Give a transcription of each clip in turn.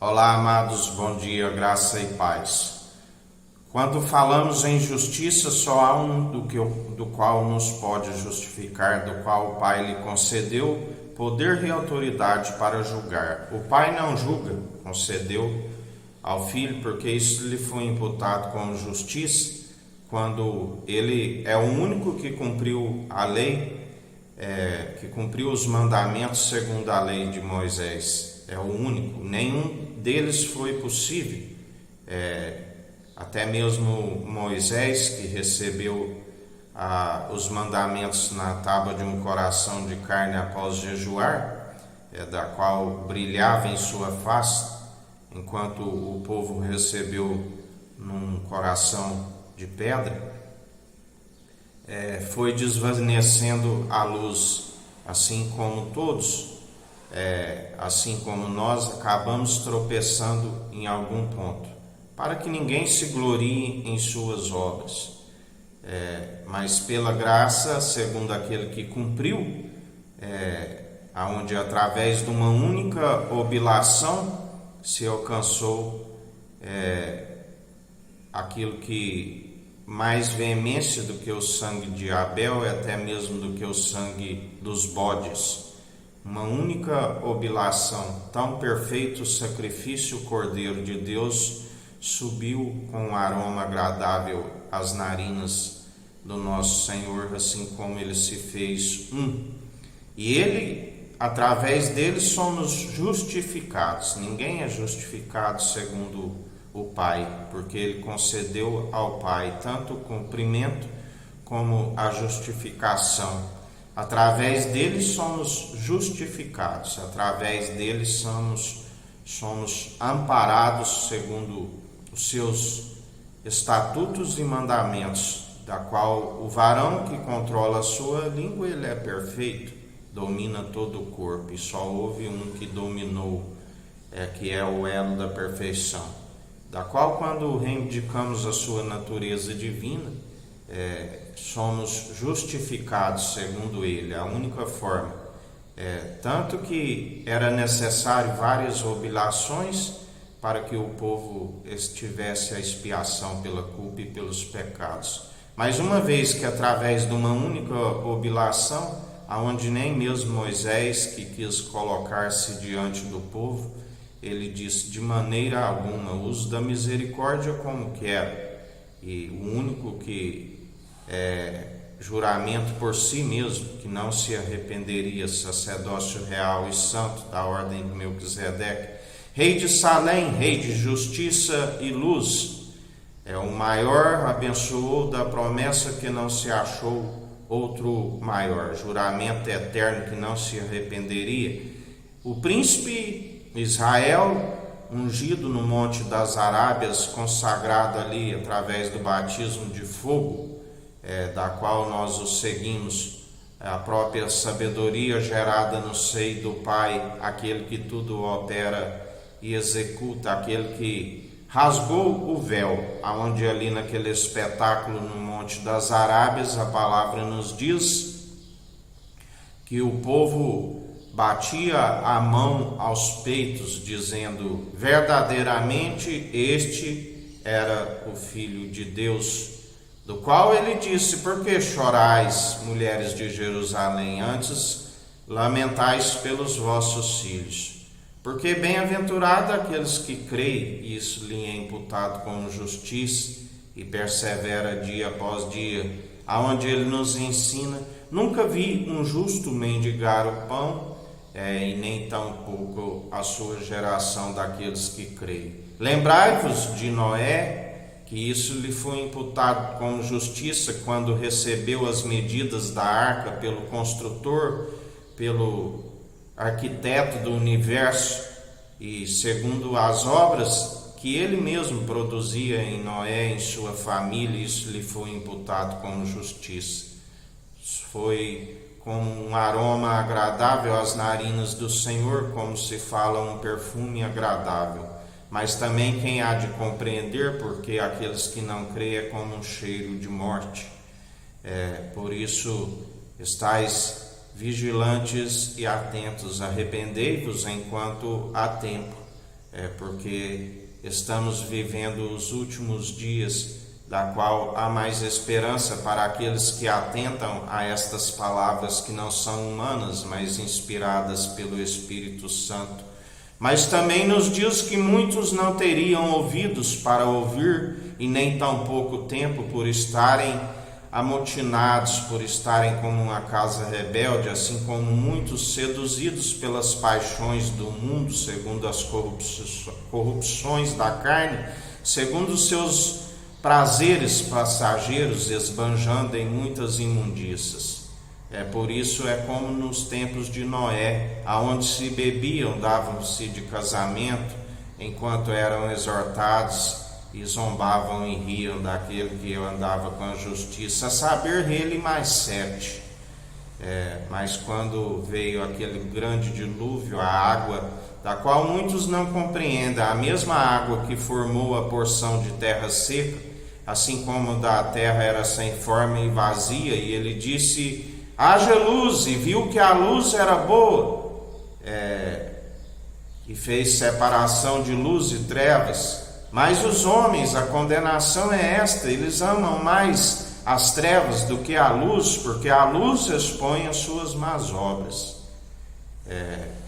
Olá, amados, bom dia, graça e paz. Quando falamos em justiça, só há um do qual nos pode justificar, do qual o Pai lhe concedeu poder e autoridade para julgar. O Pai não julga, concedeu ao Filho, porque isso lhe foi imputado como justiça, quando ele é o único que cumpriu a lei, que cumpriu os mandamentos segundo a lei de Moisés. É o único, nenhum deles foi possível. Até mesmo Moisés, que recebeu os mandamentos na tábua de um coração de carne após jejuar, da qual brilhava em sua face, enquanto o povo recebeu num coração de pedra, foi desvanecendo a luz, assim como todos. Assim como nós acabamos tropeçando em algum ponto, para que ninguém se glorie em suas obras, mas pela graça, segundo aquele que cumpriu, aonde através de uma única oblação se alcançou aquilo que mais veemência do que o sangue de Abel e até mesmo do que o sangue dos bodes. Uma única oblação, tão perfeito sacrifício, o Cordeiro de Deus subiu com um aroma agradável às narinas do nosso Senhor, assim como ele se fez um. E ele, através dele, somos justificados. Ninguém é justificado segundo o Pai, porque ele concedeu ao Pai tanto o cumprimento como a justificação. Através dele somos justificados, através dele somos amparados segundo os seus estatutos e mandamentos, da qual o varão que controla a sua língua, ele é perfeito, domina todo o corpo, e só houve um que dominou, que é o elo da perfeição, da qual quando reivindicamos a sua natureza divina, somos justificados segundo ele, a única forma. Tanto que era necessário várias oblações para que o povo tivesse a expiação pela culpa e pelos pecados. Mas uma vez que através de uma única oblação, aonde nem mesmo Moisés, que quis colocar-se diante do povo, ele disse: de maneira alguma, uso da misericórdia como quero. E o único que juramento por si mesmo, que não se arrependeria, sacerdócio real e santo da ordem de Melquisedeque, rei de Salém, rei de justiça e luz, o maior, abençoou da promessa que não se achou outro maior, juramento eterno que não se arrependeria. O príncipe Israel, ungido no Monte das Arábias, consagrado ali através do batismo de fogo, da qual nós o seguimos, a própria sabedoria gerada no seio do Pai, aquele que tudo opera e executa, aquele que rasgou o véu, aonde ali naquele espetáculo no Monte das Arábias, a palavra nos diz que o povo batia a mão aos peitos, dizendo: verdadeiramente este era o Filho de Deus, do qual ele disse: por que chorais, mulheres de Jerusalém? Antes lamentais pelos vossos filhos. Porque bem-aventurado aqueles que creem, e isso lhe é imputado como justiça, e persevera dia após dia, aonde ele nos ensina: nunca vi um justo mendigar o pão, e nem tampouco a sua geração daqueles que creem. Lembrai-vos de Noé, que isso lhe foi imputado como justiça quando recebeu as medidas da arca pelo construtor, pelo arquiteto do universo, e segundo as obras que ele mesmo produzia em Noé, em sua família, isso lhe foi imputado como justiça. Foi como um aroma agradável às narinas do Senhor, como se fala um perfume agradável. Mas também quem há de compreender, porque aqueles que não creem é como um cheiro de morte. Por isso, estais vigilantes e atentos, arrependei-vos enquanto há tempo, porque estamos vivendo os últimos dias, da qual há mais esperança para aqueles que atentam a estas palavras que não são humanas, mas inspiradas pelo Espírito Santo. Mas também nos dias que muitos não teriam ouvidos para ouvir, e nem tão pouco tempo, por estarem amotinados, por estarem como uma casa rebelde, assim como muitos seduzidos pelas paixões do mundo, segundo as corrupções da carne, segundo os seus prazeres passageiros, esbanjando em muitas imundícias. Por isso é como nos tempos de Noé, aonde se bebiam, davam-se de casamento, enquanto eram exortados, e zombavam e riam daquele que andava com a justiça, a saber ele mais 7. Mas quando veio aquele grande dilúvio, a água, da qual muitos não compreendem, a mesma água que formou a porção de terra seca, assim como da terra era sem forma e vazia, e ele disse: haja luz, e viu que a luz era boa, e fez separação de luz e trevas. Mas os homens, a condenação é esta: eles amam mais as trevas do que a luz, porque a luz expõe as suas más obras,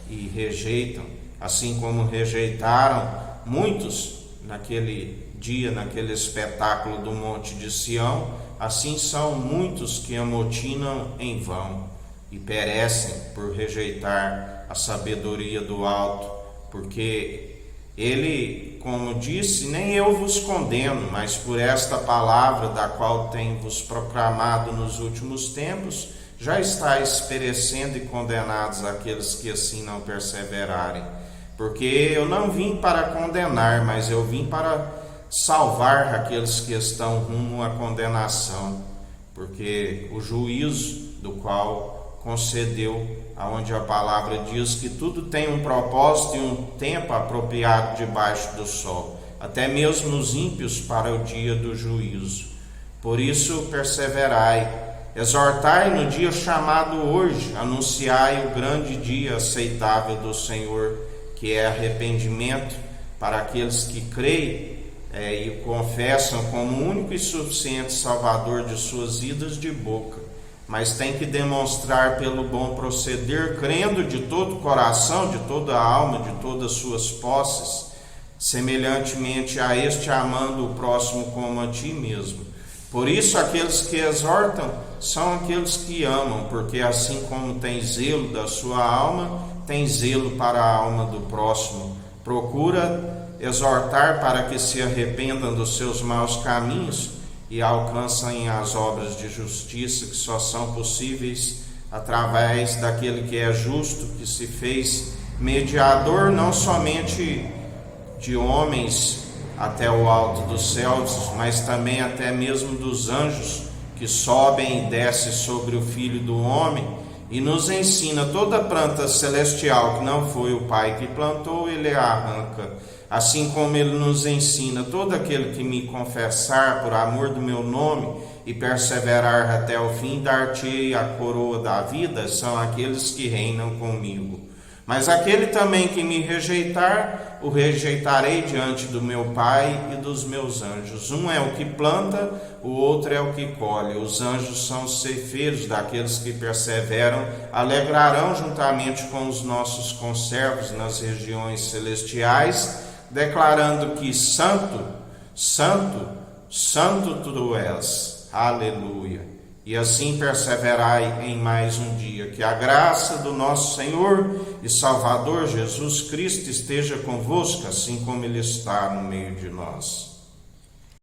e rejeitam, assim como rejeitaram muitos naquele dia, naquele espetáculo do Monte de Sião. Assim são muitos que amotinam em vão e perecem por rejeitar a sabedoria do alto, porque ele, como disse, nem eu vos condeno, mas por esta palavra da qual tenho-vos proclamado nos últimos tempos, já estáis perecendo e condenados aqueles que assim não perseverarem. Porque eu não vim para condenar, mas eu vim para salvar aqueles que estão rumo à condenação, porque o juízo do qual concedeu, aonde a palavra diz que tudo tem um propósito e um tempo apropriado debaixo do sol, até mesmo os ímpios para o dia do juízo. Por isso perseverai, exortai no dia chamado hoje, anunciai o grande dia aceitável do Senhor, que é arrependimento para aqueles que creem e o confessam como único e suficiente Salvador de suas vidas de boca, mas tem que demonstrar pelo bom proceder, crendo de todo o coração, de toda a alma, de todas as suas posses, semelhantemente a este, amando o próximo como a ti mesmo. Por isso aqueles que exortam são aqueles que amam, porque assim como tem zelo da sua alma, tem zelo para a alma do próximo. Procura exortar para que se arrependam dos seus maus caminhos e alcancem as obras de justiça que só são possíveis através daquele que é justo, que se fez mediador não somente de homens até o alto dos céus, mas também até mesmo dos anjos que sobem e descem sobre o Filho do Homem, e nos ensina: toda planta celestial que não foi o Pai que plantou, ele a arranca. Assim como ele nos ensina: todo aquele que me confessar por amor do meu nome e perseverar até o fim, dar-te a coroa da vida, são aqueles que reinam comigo. Mas aquele também que me rejeitar, o rejeitarei diante do meu Pai e dos meus anjos. Um é o que planta, o outro é o que colhe. Os anjos são os ceifeiros daqueles que perseveram, alegrarão juntamente com os nossos conservos nas regiões celestiais, declarando que santo, santo, santo tu és. Aleluia. E assim perseverai em mais um dia. Que a graça do nosso Senhor e Salvador Jesus Cristo esteja convosco, assim como Ele está no meio de nós.